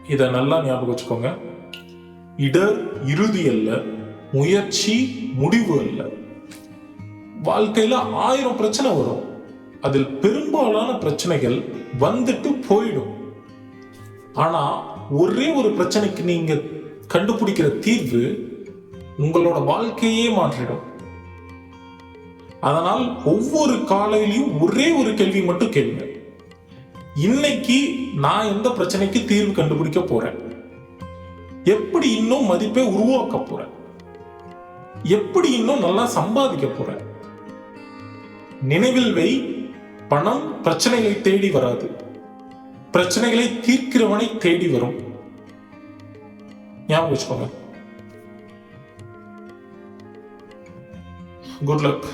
இதை நல்லா ஞாபகம் வச்சுக்கோங்க. இடர் இறுதி அல்ல, முயற்சி முடிவு அல்ல. வாழ்க்கையில 1000 பிரச்சனை வரும். அதில் பெரும்பாலான பிரச்சனைகள் வந்துட்டு போயிடும். ஆனா ஒரே ஒரு பிரச்சனைக்கு நீங்க கண்டுபிடிக்கிற தீர்வு உங்களோட வாழ்க்கையே மாற்றிடும். அதனால் ஒவ்வொரு காலையிலையும் ஒரே ஒரு கேள்வி மட்டும் கேளுங்க. இன்னைக்கு நான் எந்த பிரச்சனைக்கு தீர்வு கண்டுபிடிக்க போறேன்? எப்படி இன்னும் மதிப்பை உருவாக்க போறேன்? எப்படி இன்னும் நல்லா சம்பாதிக்க போறேன்? நினைவில் வை, பணம் பிரச்சனைகளை தேடி வராது, பிரச்சனைகளை தீர்க்கிறவனை தேடி வரும். ஞாபகம் வச்சுக்கோங்க. Good luck.